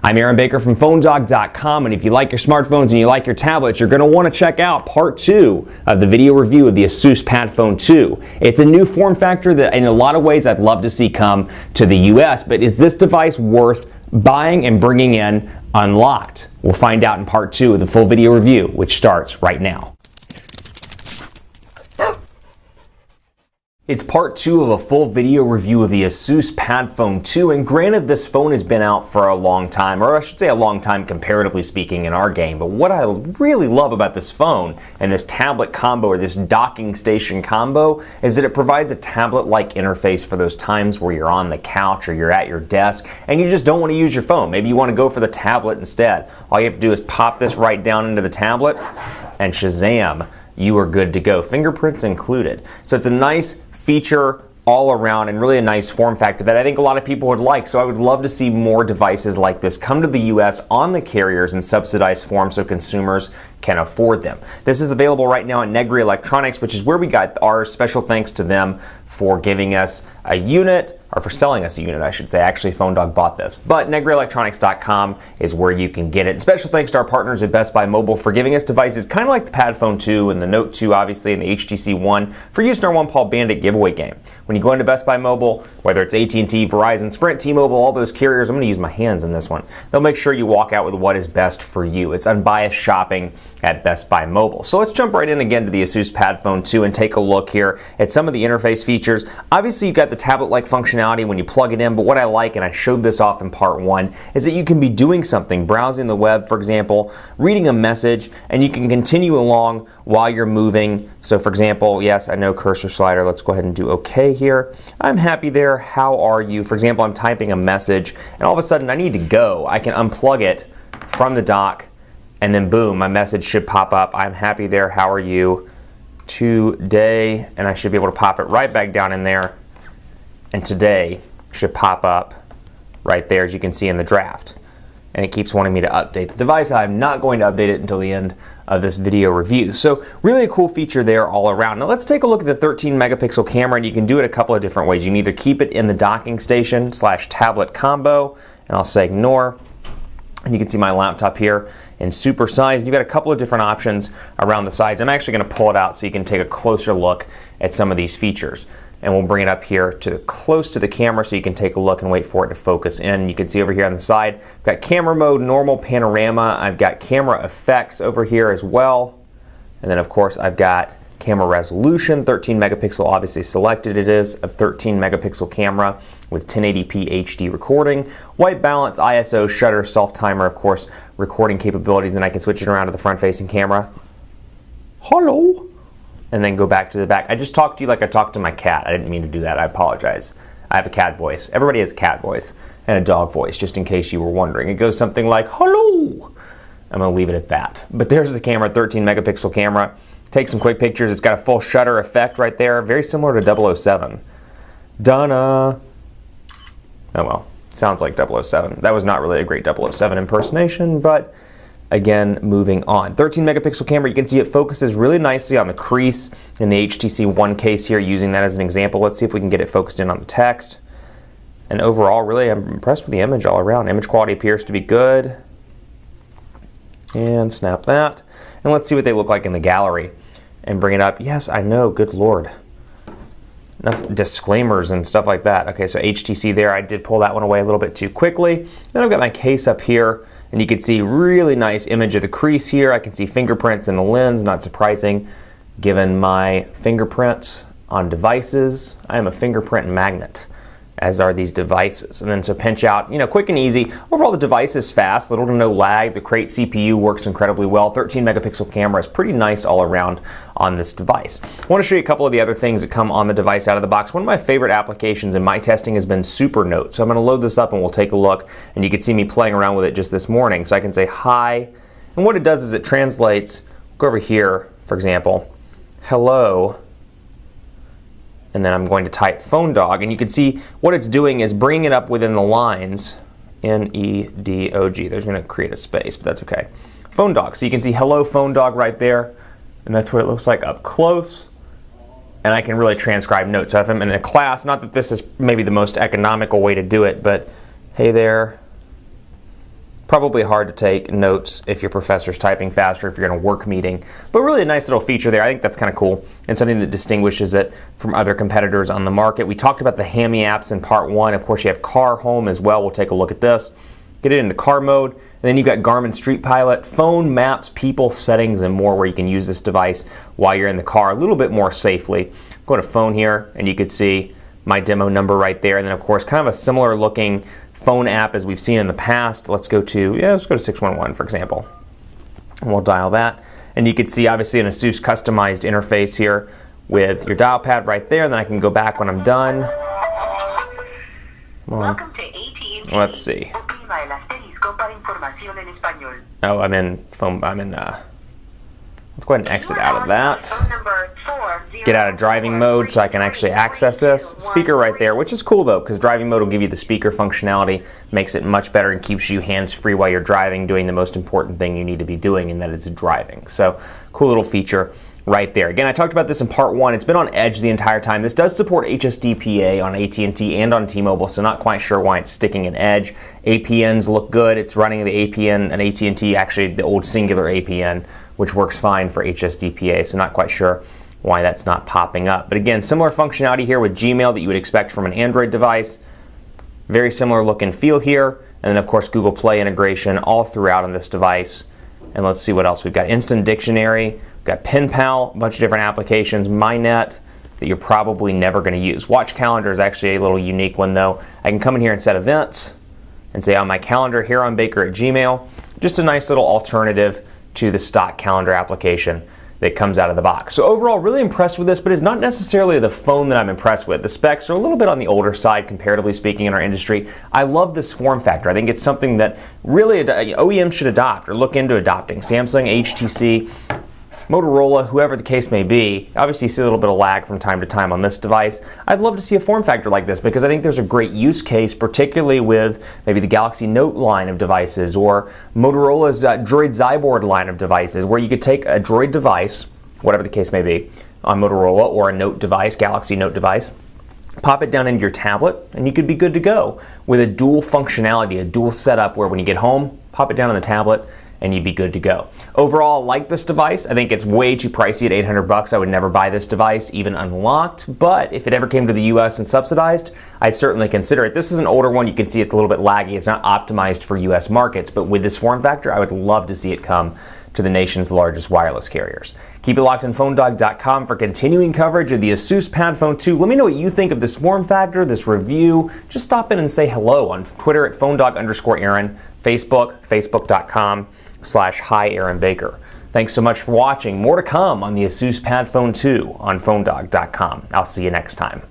I'm Aaron Baker from PhoneDog.com, and if you like your smartphones and you like your tablets, you're going to want to check out part 2 of the video review of the ASUS PadFone 2. It's a new form factor that in a lot of ways I'd love to see come to the US, but is this device worth buying and bringing in unlocked? We'll find out in part 2 of the full video review, which starts right now. It's part 2 of a full video review of the ASUS PadFone 2, and granted this phone has been out for a long time, or I should say a long time comparatively speaking in our game, but what I really love about this phone and this tablet combo or this docking station combo is that it provides a tablet-like interface for those times where you're on the couch or you're at your desk and you just don't want to use your phone. Maybe you want to go for the tablet instead. All you have to do is pop this right down into the tablet and shazam, you are good to go. Fingerprints included. So it's a nice feature all around and really a nice form factor that I think a lot of people would like. So I would love to see more devices like this come to the US on the carriers in subsidized form so consumers can afford them. This is available right now at Negri Electronics, which is where we got our special thanks to them for giving us a unit, or for selling us a unit, I should say. Actually, PhoneDog bought this. But NegriElectronics.com is where you can get it. Special thanks to our partners at Best Buy Mobile for giving us devices kind of like the PadFone 2 and the Note 2, obviously, and the HTC One for use in our One Paw Bandit giveaway game. When you go into Best Buy Mobile, whether it's AT&T, Verizon, Sprint, T-Mobile, all those carriers, I'm going to use my hands in this one. They'll make sure you walk out with what is best for you. It's unbiased shopping at Best Buy Mobile. So let's jump right in again to the ASUS PadFone 2 and take a look here at some of the interface features. Obviously, you've got the tablet-like functionality when you plug it in, but what I like, and I showed this off in part 1, is that you can be doing something, browsing the web, for example, reading a message, and you can continue along while you're moving. So for example, yes, I know cursor slider, let's go ahead and do OK here. I'm happy there, how are you? For example, I'm typing a message, and all of a sudden I need to go. I can unplug it from the dock, and then boom, my message should pop up. I'm happy there, how are you today? And I should be able to pop it right back down in there, and today should pop up right there, as you can see in the draft. And it keeps wanting me to update the device. I'm not going to update it until the end of this video review. So really a cool feature there all around. Now let's take a look at the 13 megapixel camera, and you can do it a couple of different ways. You can either keep it in the docking station / tablet combo, and I'll say ignore. And you can see my laptop here in super size. You've got a couple of different options around the sides. I'm actually going to pull it out so you can take a closer look at some of these features. And we'll bring it up here to close to the camera so you can take a look and wait for it to focus in. You can see over here on the side, I've got camera mode, normal, panorama. I've got camera effects over here as well. And then of course I've got camera resolution, 13 megapixel, obviously selected it is, a 13 megapixel camera with 1080p HD recording, white balance, ISO, shutter, self-timer, of course, recording capabilities, and I can switch it around to the front-facing camera. Hello. And then go back to the back. I just talked to you like I talked to my cat. I didn't mean to do that. I apologize. I have a cat voice. Everybody has a cat voice and a dog voice, just in case you were wondering. It goes something like, hello. I'm going to leave it at that. But there's the camera, 13 megapixel camera. Take some quick pictures. It's got a full shutter effect right there, very similar to 007. Donna. Oh well, sounds like 007. That was not really a great 007 impersonation, but again, moving on. 13 megapixel camera, you can see it focuses really nicely on the crease in the HTC One case here, using that as an example. Let's see if we can get it focused in on the text. And overall, really, I'm impressed with the image all around. Image quality appears to be good. And snap that. And let's see what they look like in the gallery. And bring it up. Yes, I know, good Lord. Enough disclaimers and stuff like that. Okay, so HTC there, I did pull that one away a little bit too quickly. Then I've got my case up here. And you can see really nice image of the crease here. I can see fingerprints in the lens, not surprising given my fingerprints on devices. I am a fingerprint magnet, as are these devices. And then to pinch out, quick and easy. Overall, the device is fast, little to no lag. The Crate CPU works incredibly well. 13 megapixel camera is pretty nice all around on this device. I want to show you a couple of the other things that come on the device out of the box. One of my favorite applications in my testing has been SuperNote. So I'm going to load this up and we'll take a look. And you can see me playing around with it just this morning. So I can say hi. And what it does is it translates, go over here, for example, hello. And then I'm going to type PhoneDog, and you can see what it's doing is bringing it up within the lines, N-E-D-O-G. There's going to create a space, but that's okay. PhoneDog, so you can see hello PhoneDog right there, and that's what it looks like up close. And I can really transcribe notes. So if I'm in a class, not that this is maybe the most economical way to do it, but hey there, Probably hard to take notes if your professor's typing faster, if you're in a work meeting. But really a nice little feature there. I think that's kind of cool and something that distinguishes it from other competitors on the market. We talked about the Hammy apps in part 1. Of course, you have car, home as well. We'll take a look at this. Get it into car mode. And then you've got Garmin Street Pilot, phone, maps, people, settings, and more, where you can use this device while you're in the car a little bit more safely. Go to phone here, and you can see my demo number right there. And then, of course, kind of a similar looking phone app as we've seen in the past. Let's go to 611, for example. And we'll dial that. And you can see, obviously, an ASUS customized interface here with your dial pad right there. And then I can go back when I'm done. Welcome to AT&T. Let's see. Oh, let's go ahead and exit out of that. Get out of driving mode so I can actually access this. Speaker right there, which is cool though, because driving mode will give you the speaker functionality, makes it much better and keeps you hands-free while you're driving, doing the most important thing you need to be doing, and that is driving. So, cool little feature right there. Again, I talked about this in part 1. It's been on Edge the entire time. This does support HSDPA on AT&T and on T-Mobile, so not quite sure why it's sticking in Edge. APNs look good. It's running the APN and AT&T, actually the old singular APN, which works fine for HSDPA, so not quite sure why that's not popping up. But again, similar functionality here with Gmail that you would expect from an Android device. Very similar look and feel here. And then, of course, Google Play integration all throughout on this device. And let's see what else we've got. Instant Dictionary, we've got Pen Pal, a bunch of different applications, MyNet that you're probably never going to use. Watch Calendar is actually a little unique one, though. I can come in here and set events and say on my calendar, here on Baker at Gmail. Just a nice little alternative to the stock calendar application that comes out of the box. So overall, really impressed with this, but it's not necessarily the phone that I'm impressed with. The specs are a little bit on the older side, comparatively speaking, in our industry. I love this form factor. I think it's something that really OEMs should adopt or look into adopting. Samsung, HTC, Motorola, whoever the case may be. Obviously, you see a little bit of lag from time to time on this device. I'd love to see a form factor like this because I think there's a great use case, particularly with maybe the Galaxy Note line of devices or Motorola's Droid Zyborg line of devices, where you could take a Droid device, whatever the case may be, on Motorola or a Note device, Galaxy Note device, pop it down into your tablet, and you could be good to go with a dual functionality, a dual setup where when you get home, pop it down on the tablet, and you'd be good to go. Overall, I like this device. I think it's way too pricey at 800 bucks. I would never buy this device, even unlocked, but if it ever came to the US and subsidized, I'd certainly consider it. This is an older one. You can see it's a little bit laggy. It's not optimized for US markets, but with this form factor, I would love to see it come to the nation's largest wireless carriers. Keep it locked on PhoneDog.com for continuing coverage of the ASUS PadFone 2. Let me know what you think of this form factor, this review. Just stop in and say hello on Twitter at PhoneDog_Aaron, Facebook, Facebook.com/Hi Aaron Baker. Thanks so much for watching. More to come on the ASUS PadFone 2 on PhoneDog.com. I'll see you next time.